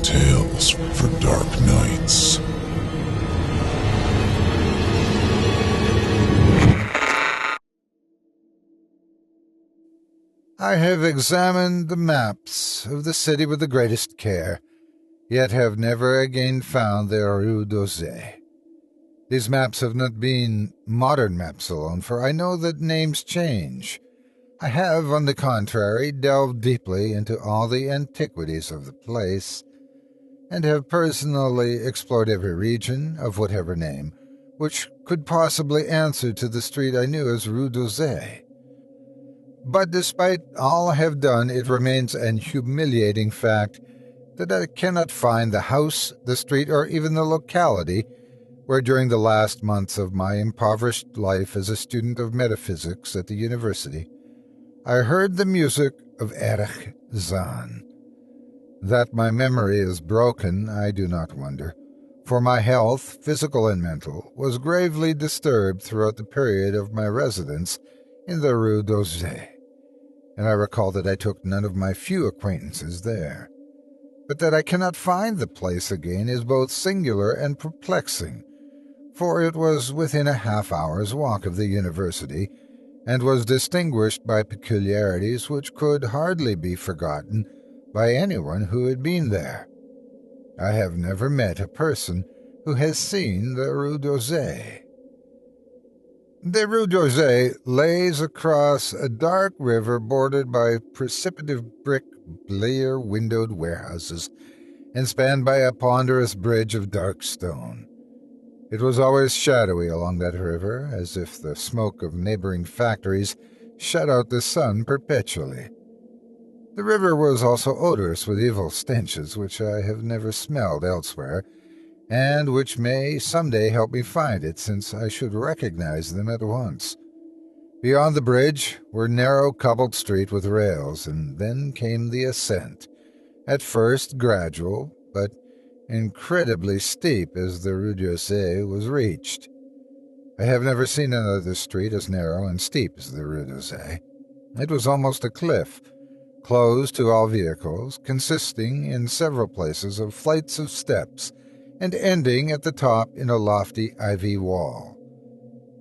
Dark tales for dark nights. I have examined the maps of the city with the greatest care, yet have never again found the Rue d'Orsay. These maps have not been modern maps alone, for I know that names change. I have, on the contrary, delved deeply into all the antiquities of the place, and have personally explored every region, of whatever name, which could possibly answer to the street I knew as Rue d'Orsay. But despite all I have done, it remains an humiliating fact that I cannot find the house, the street, or even the locality where during the last months of my impoverished life as a student of metaphysics at the university, I heard the music of Erich Zann. That my memory is broken, I do not wonder, for my health, physical and mental, was gravely disturbed throughout the period of my residence in the Rue d'Orsay, and I recall that I took none of my few acquaintances there. But that I cannot find the place again is both singular and perplexing, for it was within a half-hour's walk of the university, and was distinguished by peculiarities which could hardly be forgotten by anyone who had been there. I have never met a person who has seen the Rue d'Orsay. The Rue d'Orsay lays across a dark river bordered by precipitous brick, blear-windowed warehouses, and spanned by a ponderous bridge of dark stone. It was always shadowy along that river, as if the smoke of neighboring factories shut out the sun perpetually. The river was also odorous with evil stenches which I have never smelled elsewhere, and which may someday help me find it, since I should recognize them at once. Beyond the bridge were narrow cobbled streets with rails, and then came the ascent, at first gradual, but incredibly steep as the Rue d'Orsay was reached. I have never seen another street as narrow and steep as the Rue d'Orsay. It was almost a cliff, closed to all vehicles, consisting in several places of flights of steps, and ending at the top in a lofty ivy wall.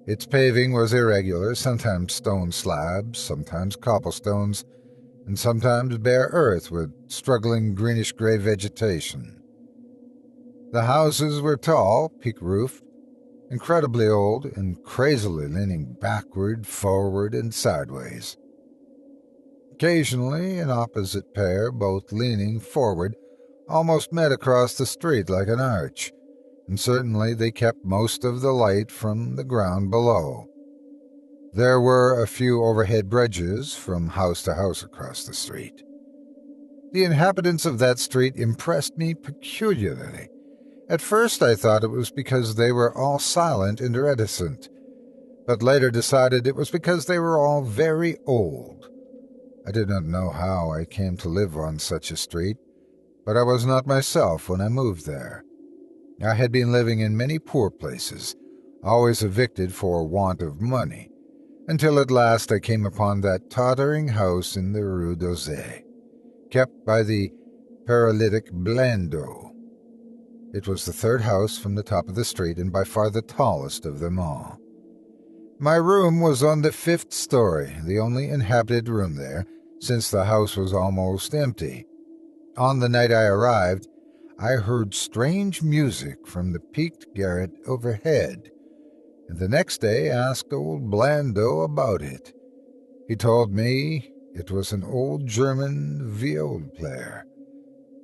Its paving was irregular, sometimes stone slabs, sometimes cobblestones, and sometimes bare earth with struggling greenish-gray vegetation. The houses were tall, peak-roofed, incredibly old, and crazily leaning backward, forward, and sideways. Occasionally, an opposite pair, both leaning forward, almost met across the street like an arch, and certainly they kept most of the light from the ground below. There were a few overhead bridges from house to house across the street. The inhabitants of that street impressed me peculiarly. At first I thought it was because they were all silent and reticent, but later decided it was because they were all very old. I did not know how I came to live on such a street, but I was not myself when I moved there. I had been living in many poor places, always evicted for want of money, until at last I came upon that tottering house in the Rue d'Orsay, kept by the paralytic Blondeau. It was the third house from the top of the street and by far the tallest of them all. My room was on the 5th story, the only inhabited room there, since the house was almost empty. On the night I arrived, I heard strange music from the peaked garret overhead, and the next day asked old Blondeau about it. He told me it was an old German viol player,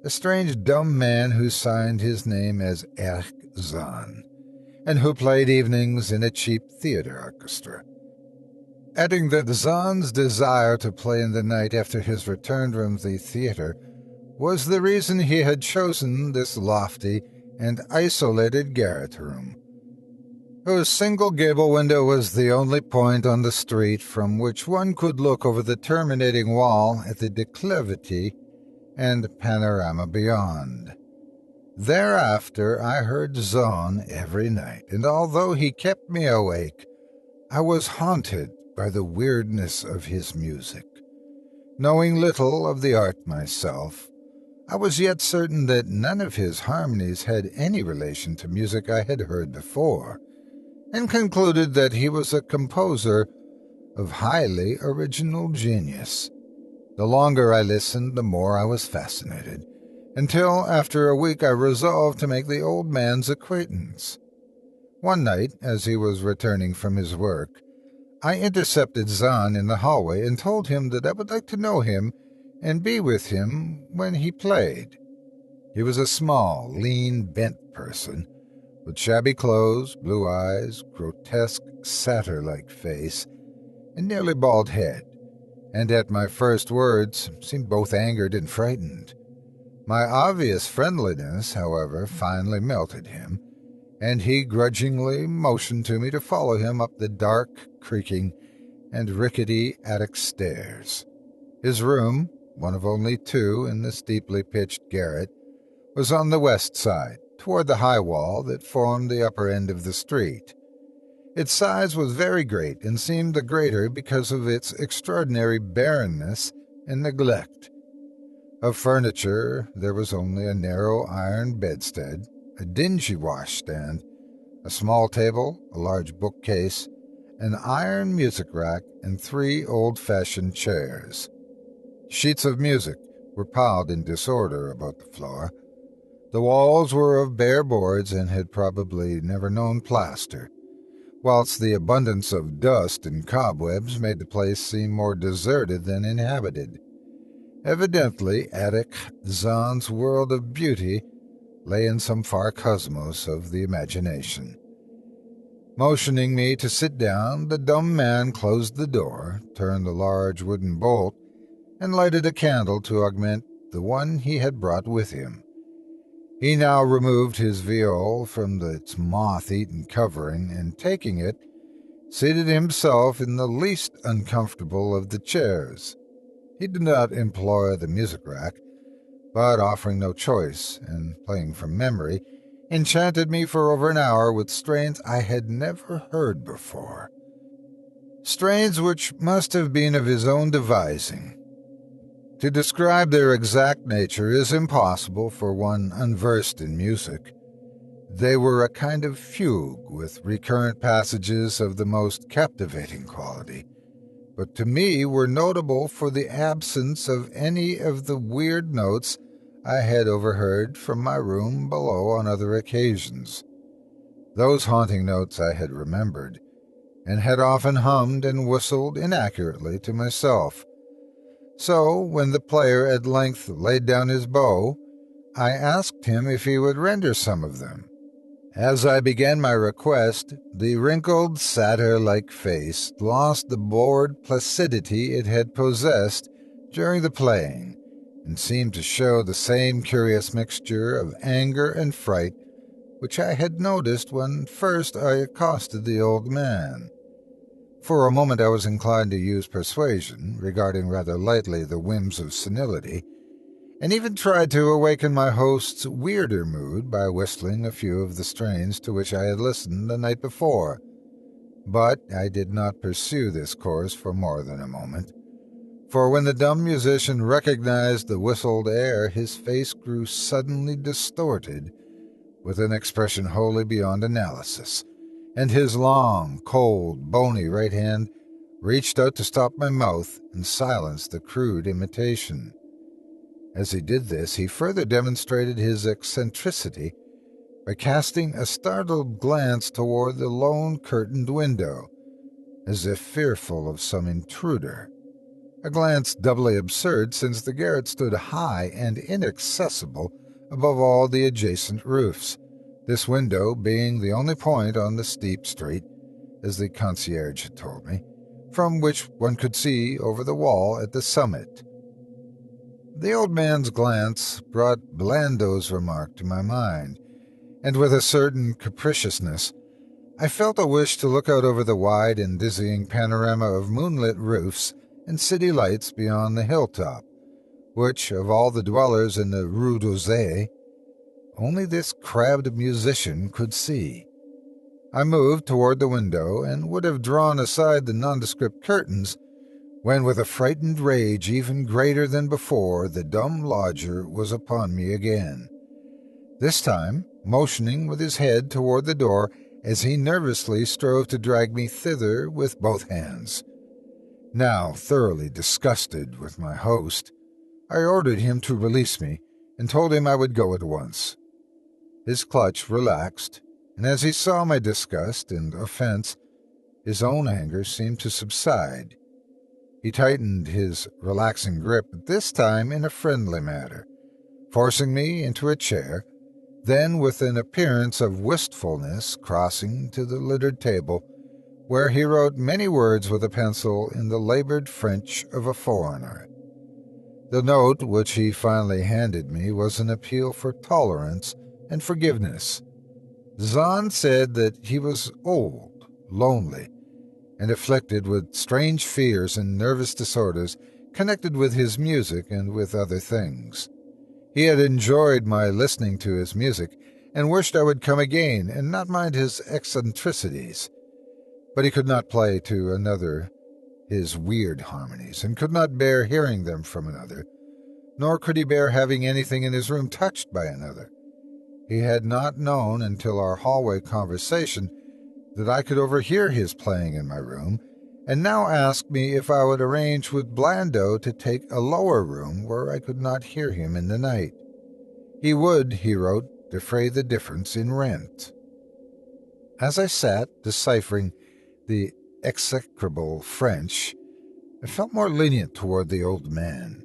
a strange dumb man who signed his name as Erich Zann, and who played evenings in a cheap theater orchestra. Adding that Zann's desire to play in the night after his return from the theater was the reason he had chosen this lofty and isolated garret room, whose single gable window was the only point on the street from which one could look over the terminating wall at the declivity and panorama beyond. Thereafter I heard Zann every night, and although he kept me awake, I was haunted by the weirdness of his music. Knowing little of the art myself, I was yet certain that none of his harmonies had any relation to music I had heard before, and concluded that he was a composer of highly original genius. The longer I listened, the more I was fascinated, until after a week I resolved to make the old man's acquaintance. One night, as he was returning from his work, I intercepted Zann in the hallway and told him that I would like to know him and be with him when he played. He was a small, lean, bent person, with shabby clothes, blue eyes, grotesque, satyr-like face, and nearly bald head, and at my first words seemed both angered and frightened. My obvious friendliness, however, finally melted him, and he grudgingly motioned to me to follow him up the dark, creaking, and rickety attic stairs. His room, one of only two in the steeply pitched garret, was on the west side, toward the high wall that formed the upper end of the street. Its size was very great and seemed the greater because of its extraordinary barrenness and neglect. Of furniture, there was only a narrow iron bedstead, a dingy washstand, a small table, a large bookcase, an iron music rack, and 3 old-fashioned chairs. Sheets of music were piled in disorder about the floor. The walls were of bare boards and had probably never known plaster, whilst the abundance of dust and cobwebs made the place seem more deserted than inhabited. Evidently, Erich Zann's world of beauty lay in some far cosmos of the imagination. Motioning me to sit down, the dumb man closed the door, turned the large wooden bolt, and lighted a candle to augment the one he had brought with him. He now removed his viol from its moth-eaten covering, and taking it, seated himself in the least uncomfortable of the chairs. He did not employ the music rack, but offering no choice, and playing from memory, enchanted me for over an hour with strains I had never heard before. Strains which must have been of his own devising. To describe their exact nature is impossible for one unversed in music. They were a kind of fugue with recurrent passages of the most captivating quality, but to me were notable for the absence of any of the weird notes I had overheard from my room below on other occasions. Those haunting notes I had remembered, and had often hummed and whistled inaccurately to myself. So, when the player at length laid down his bow, I asked him if he would render some of them. As I began my request, the wrinkled, satyr-like face lost the bored placidity it had possessed during the playing, and seemed to show the same curious mixture of anger and fright which I had noticed when first I accosted the old man. For a moment I was inclined to use persuasion, regarding rather lightly the whims of senility, and even tried to awaken my host's weirder mood by whistling a few of the strains to which I had listened the night before. But I did not pursue this course for more than a moment, for when the dumb musician recognized the whistled air, his face grew suddenly distorted, with an expression wholly beyond analysis, and his long, cold, bony right hand reached out to stop my mouth and silence the crude imitation. As he did this, he further demonstrated his eccentricity by casting a startled glance toward the lone curtained window, as if fearful of some intruder. A glance doubly absurd, since the garret stood high and inaccessible above all the adjacent roofs, this window being the only point on the steep street, as the concierge had told me, from which one could see over the wall at the summit. The old man's glance brought Blando's remark to my mind, and with a certain capriciousness, I felt a wish to look out over the wide and dizzying panorama of moonlit roofs and city lights beyond the hilltop, which, of all the dwellers in the Rue d'Orsay, only this crabbed musician could see. I moved toward the window and would have drawn aside the nondescript curtains when with a frightened rage even greater than before, the dumb lodger was upon me again, this time motioning with his head toward the door as he nervously strove to drag me thither with both hands. Now thoroughly disgusted with my host, I ordered him to release me and told him I would go at once. His clutch relaxed, and as he saw my disgust and offense, his own anger seemed to subside. He tightened his relaxing grip, but this time in a friendly manner, forcing me into a chair, then with an appearance of wistfulness crossing to the littered table, where he wrote many words with a pencil in the labored French of a foreigner. The note which he finally handed me was an appeal for tolerance and forgiveness. Zann said that he was old, lonely, and afflicted with strange fears and nervous disorders connected with his music and with other things. He had enjoyed my listening to his music and wished I would come again and not mind his eccentricities. But he could not play to another his weird harmonies, and could not bear hearing them from another, nor could he bear having anything in his room touched by another. He had not known until our hallway conversation that I could overhear his playing in my room, and now asked me if I would arrange with Blando to take a lower room where I could not hear him in the night. He would, he wrote, defray the difference in rent. As I sat deciphering the execrable French, I felt more lenient toward the old man.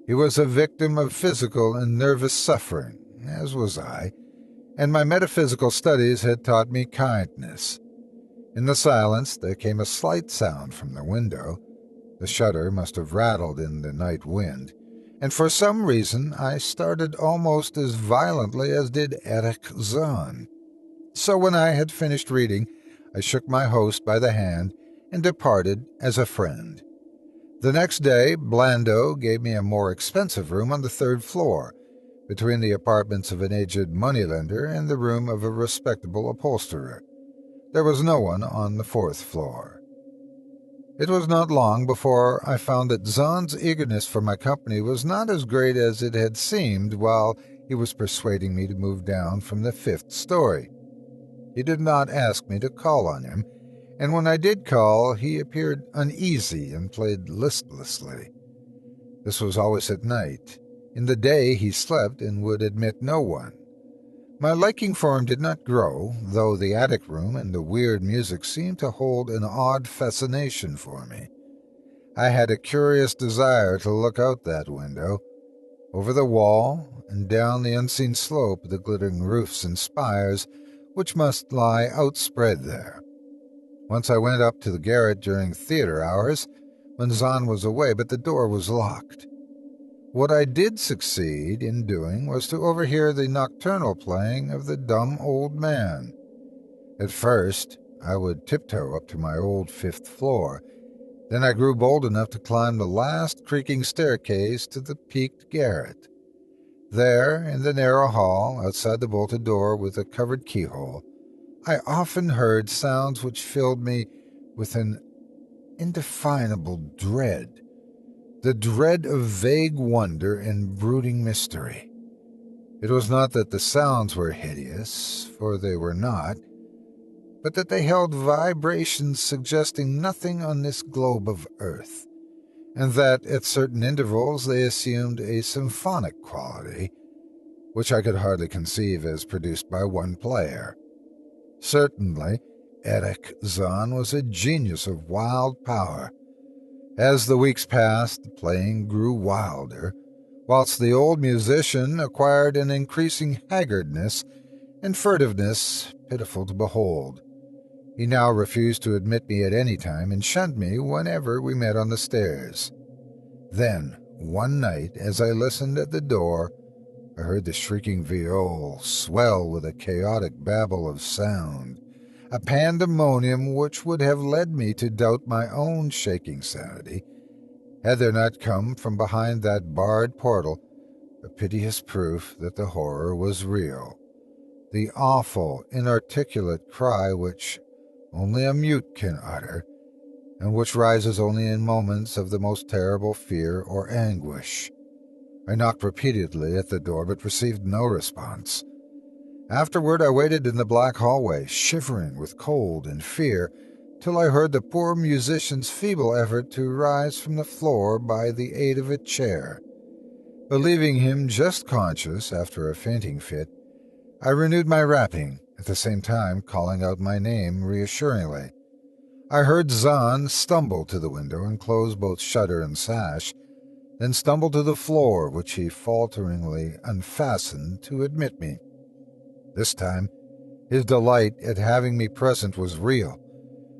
He was a victim of physical and nervous suffering, as was I, and my metaphysical studies had taught me kindness. In the silence there came a slight sound from the window. The shutter must have rattled in the night wind, and for some reason I started almost as violently as did Erich Zann. So when I had finished reading, I shook my host by the hand and departed as a friend. The next day, Blando gave me a more expensive room on the third floor, between the apartments of an aged moneylender and the room of a respectable upholsterer. There was no one on the fourth floor. It was not long before I found that Zann's eagerness for my company was not as great as it had seemed while he was persuading me to move down from the fifth story. He did not ask me to call on him, and when I did call, he appeared uneasy and played listlessly. This was always at night. In the day he slept and would admit no one. My liking for him did not grow, though the attic room and the weird music seemed to hold an odd fascination for me. I had a curious desire to look out that window, over the wall, and down the unseen slope of the glittering roofs and spires which must lie outspread there. Once I went up to the garret during theater hours, when Zann was away, but the door was locked. What I did succeed in doing was to overhear the nocturnal playing of the dumb old man. At first, I would tiptoe up to my old fifth floor. Then I grew bold enough to climb the last creaking staircase to the peaked garret. There, in the narrow hall, outside the bolted door with a covered keyhole, I often heard sounds which filled me with an indefinable dread, the dread of vague wonder and brooding mystery. It was not that the sounds were hideous, for they were not, but that they held vibrations suggesting nothing on this globe of earth, and that at certain intervals they assumed a symphonic quality, which I could hardly conceive as produced by one player. Certainly, Erich Zann was a genius of wild power. As the weeks passed, the playing grew wilder, whilst the old musician acquired an increasing haggardness and furtiveness pitiful to behold. He now refused to admit me at any time and shunned me whenever we met on the stairs. Then, one night, as I listened at the door, I heard the shrieking viol swell with a chaotic babble of sound, a pandemonium which would have led me to doubt my own shaking sanity, had there not come from behind that barred portal a piteous proof that the horror was real, the awful, inarticulate cry which only a mute can utter, and which rises only in moments of the most terrible fear or anguish. I knocked repeatedly at the door, but received no response. Afterward, I waited in the black hallway, shivering with cold and fear, till I heard the poor musician's feeble effort to rise from the floor by the aid of a chair. Believing him just conscious after a fainting fit, I renewed my rapping, at the same time calling out my name reassuringly. I heard Zann stumble to the window and close both shutter and sash, then stumble to the floor, which he falteringly unfastened to admit me. This time, his delight at having me present was real,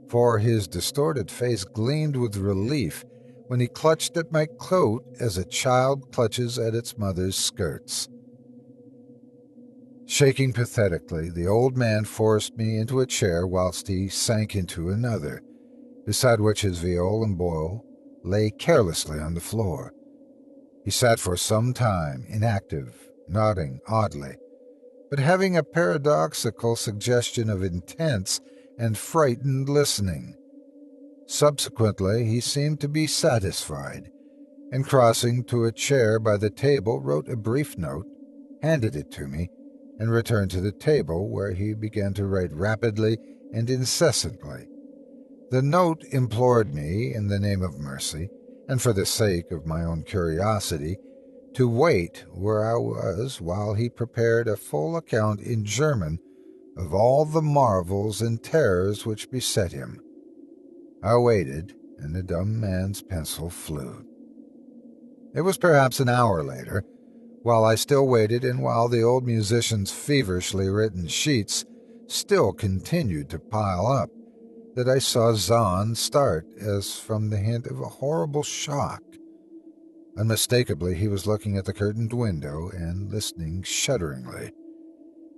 for his distorted face gleamed with relief when he clutched at my coat as a child clutches at its mother's skirts. Shaking pathetically, the old man forced me into a chair whilst he sank into another, beside which his viol and bowl lay carelessly on the floor. He sat for some time, inactive, nodding oddly, but having a paradoxical suggestion of intense and frightened listening. Subsequently, he seemed to be satisfied, and crossing to a chair by the table, wrote a brief note, handed it to me, and returned to the table, where he began to write rapidly and incessantly. The note implored me, in the name of mercy, and for the sake of my own curiosity, to wait where I was while he prepared a full account in German of all the marvels and terrors which beset him. I waited, and the dumb man's pencil flew. It was perhaps an hour later, while I still waited and while the old musician's feverishly written sheets still continued to pile up, that I saw Zann start as from the hint of a horrible shock. Unmistakably, he was looking at the curtained window and listening shudderingly.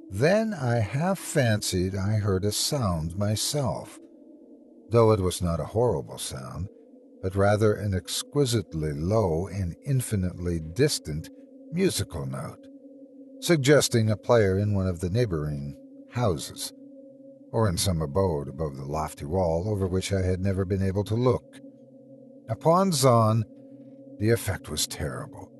Then I half fancied I heard a sound myself, though it was not a horrible sound, but rather an exquisitely low and infinitely distant musical note, suggesting a player in one of the neighboring houses, or in some abode above the lofty wall over which I had never been able to look. Upon Zann, the effect was terrible,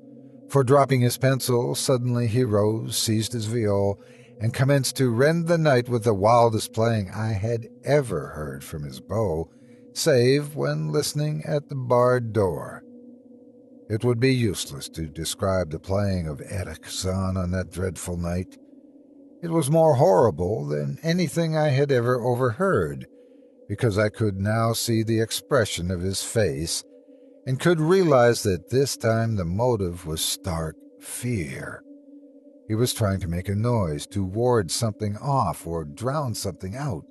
for dropping his pencil, suddenly he rose, seized his viol, and commenced to rend the night with the wildest playing I had ever heard from his bow, save when listening at the barred door. It would be useless to describe the playing of Erich Zann on that dreadful night. It was more horrible than anything I had ever overheard, because I could now see the expression of his face, and could realize that this time the motive was stark fear. He was trying to make a noise, to ward something off or drown something out.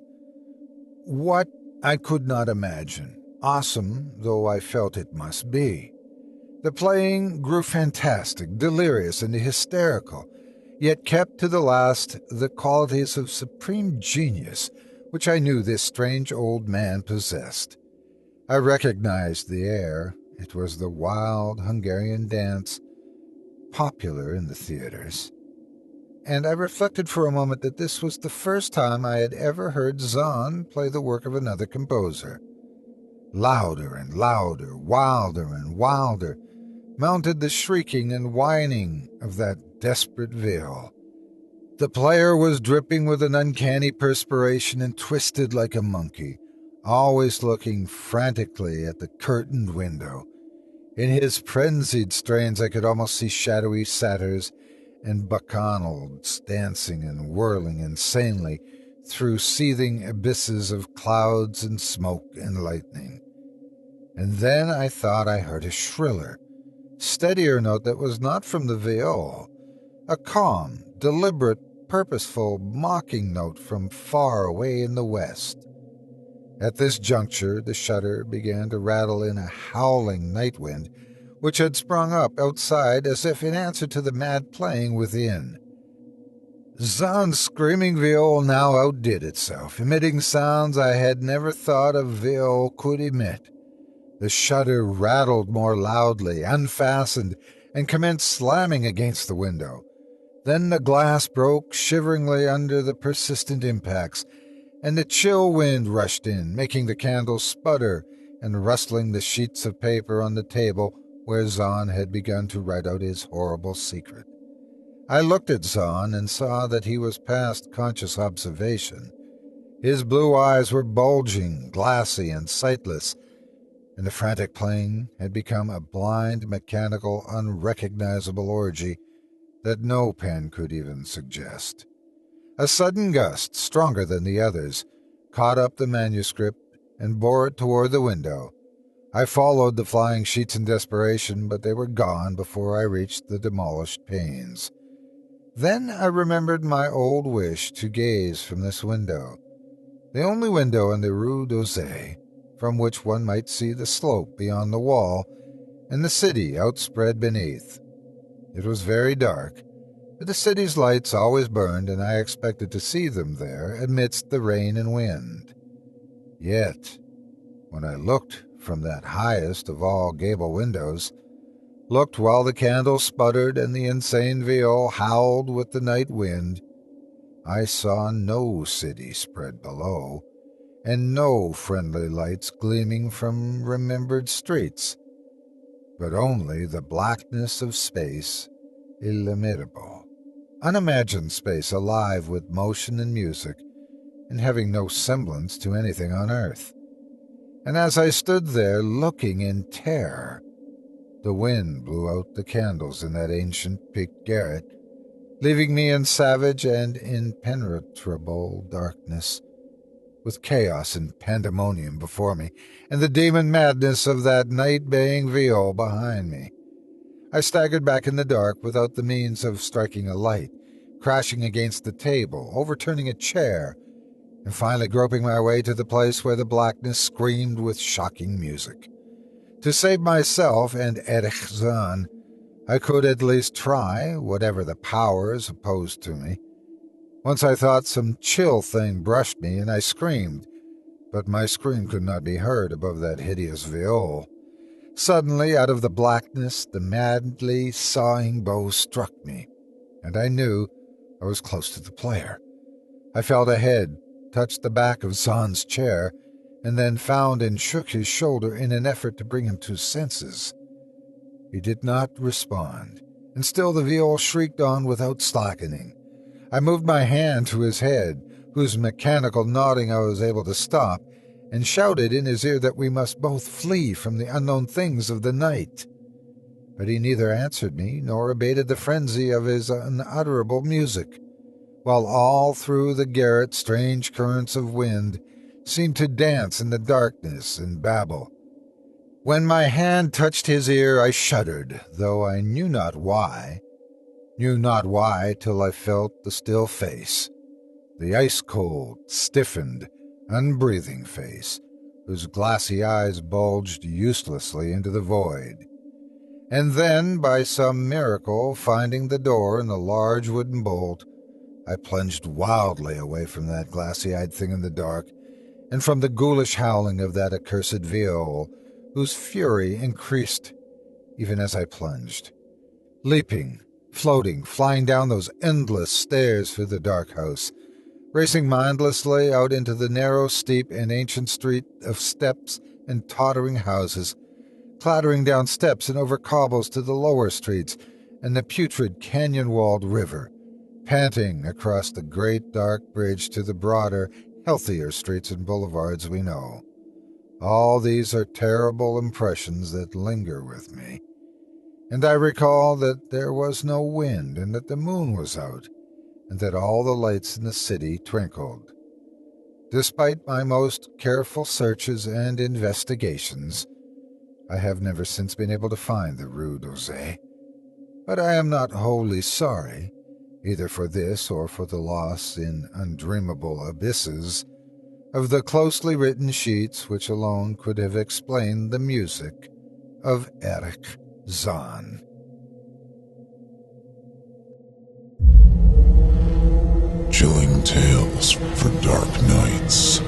What, I could not imagine, awesome though I felt it must be. The playing grew fantastic, delirious, and hysterical, yet kept to the last the qualities of supreme genius which I knew this strange old man possessed. I recognized the air. It was the wild Hungarian dance, popular in the theaters. And I reflected for a moment that this was the first time I had ever heard Zann play the work of another composer. Louder and louder, wilder and wilder, mounted the shrieking and whining of that desperate viol. The player was dripping with an uncanny perspiration and twisted like a monkey, always looking frantically at the curtained window. In his frenzied strains I could almost see shadowy satyrs and bacchanals dancing and whirling insanely through seething abysses of clouds and smoke and lightning. And then I thought I heard a shriller, steadier note that was not from the viol, a calm, deliberate, purposeful, mocking note from far away in the west. At this juncture the shutter began to rattle in a howling night wind, which had sprung up outside as if in answer to the mad playing within. Zann's screaming viol now outdid itself, emitting sounds I had never thought a viol could emit. The shutter rattled more loudly, unfastened, and commenced slamming against the window. Then the glass broke shiveringly under the persistent impacts, and the chill wind rushed in, making the candle sputter and rustling the sheets of paper on the table where Zann had begun to write out his horrible secret. I looked at Zann and saw that he was past conscious observation. His blue eyes were bulging, glassy, and sightless, and the frantic playing had become a blind, mechanical, unrecognizable orgy that no pen could even suggest. A sudden gust, stronger than the others, caught up the manuscript and bore it toward the window. I followed the flying sheets in desperation, but they were gone before I reached the demolished panes. Then I remembered my old wish to gaze from this window, the only window in the Rue d'Orsay, from which one might see the slope beyond the wall and the city outspread beneath. It was very dark, but the city's lights always burned, and I expected to see them there amidst the rain and wind. Yet, when I looked from that highest of all gable windows, looked while the candle sputtered and the insane viol howled with the night wind, I saw no city spread below, and no friendly lights gleaming from remembered streets, but only the blackness of space, illimitable, unimagined space alive with motion and music, and having no semblance to anything on earth. And as I stood there looking in terror, the wind blew out the candles in that ancient peaked garret, leaving me in savage and impenetrable darkness, with chaos and pandemonium before me, and the demon madness of that night-baying viol behind me. I staggered back in the dark without the means of striking a light, crashing against the table, overturning a chair, and finally groping my way to the place where the blackness screamed with shocking music. To save myself and Erich Zann, I could at least try, whatever the powers opposed to me. Once I thought some chill thing brushed me, and I screamed, but my scream could not be heard above that hideous viol. Suddenly, out of the blackness, the madly sawing bow struck me, and I knew I was close to the player. I felt a head touch the back of Zann's chair, and then found and shook his shoulder in an effort to bring him to senses. He did not respond, and still the viol shrieked on without slackening. I moved my hand to his head, whose mechanical nodding I was able to stop, and shouted in his ear that we must both flee from the unknown things of the night. But he neither answered me nor abated the frenzy of his unutterable music, while all through the garret strange currents of wind seemed to dance in the darkness and babble. When my hand touched his ear, I shuddered, though I knew not why till I felt the still face, the ice-cold, stiffened, unbreathing face, whose glassy eyes bulged uselessly into the void. And then, by some miracle, finding the door and the large wooden bolt, I plunged wildly away from that glassy-eyed thing in the dark, and from the ghoulish howling of that accursed viol, whose fury increased even as I plunged. Leaping, floating, flying down those endless stairs through the dark house, racing mindlessly out into the narrow, steep, and ancient street of steps and tottering houses, clattering down steps and over cobbles to the lower streets and the putrid canyon-walled river, panting across the great dark bridge to the broader, healthier streets and boulevards we know. All these are terrible impressions that linger with me, and I recall that there was no wind and that the moon was out, and that all the lights in the city twinkled. Despite my most careful searches and investigations, I have never since been able to find the Rue d'Orsay, but I am not wholly sorry, either for this or for the loss in undreamable abysses of the closely written sheets which alone could have explained the music of Erich Zann. Chilling tales for dark nights.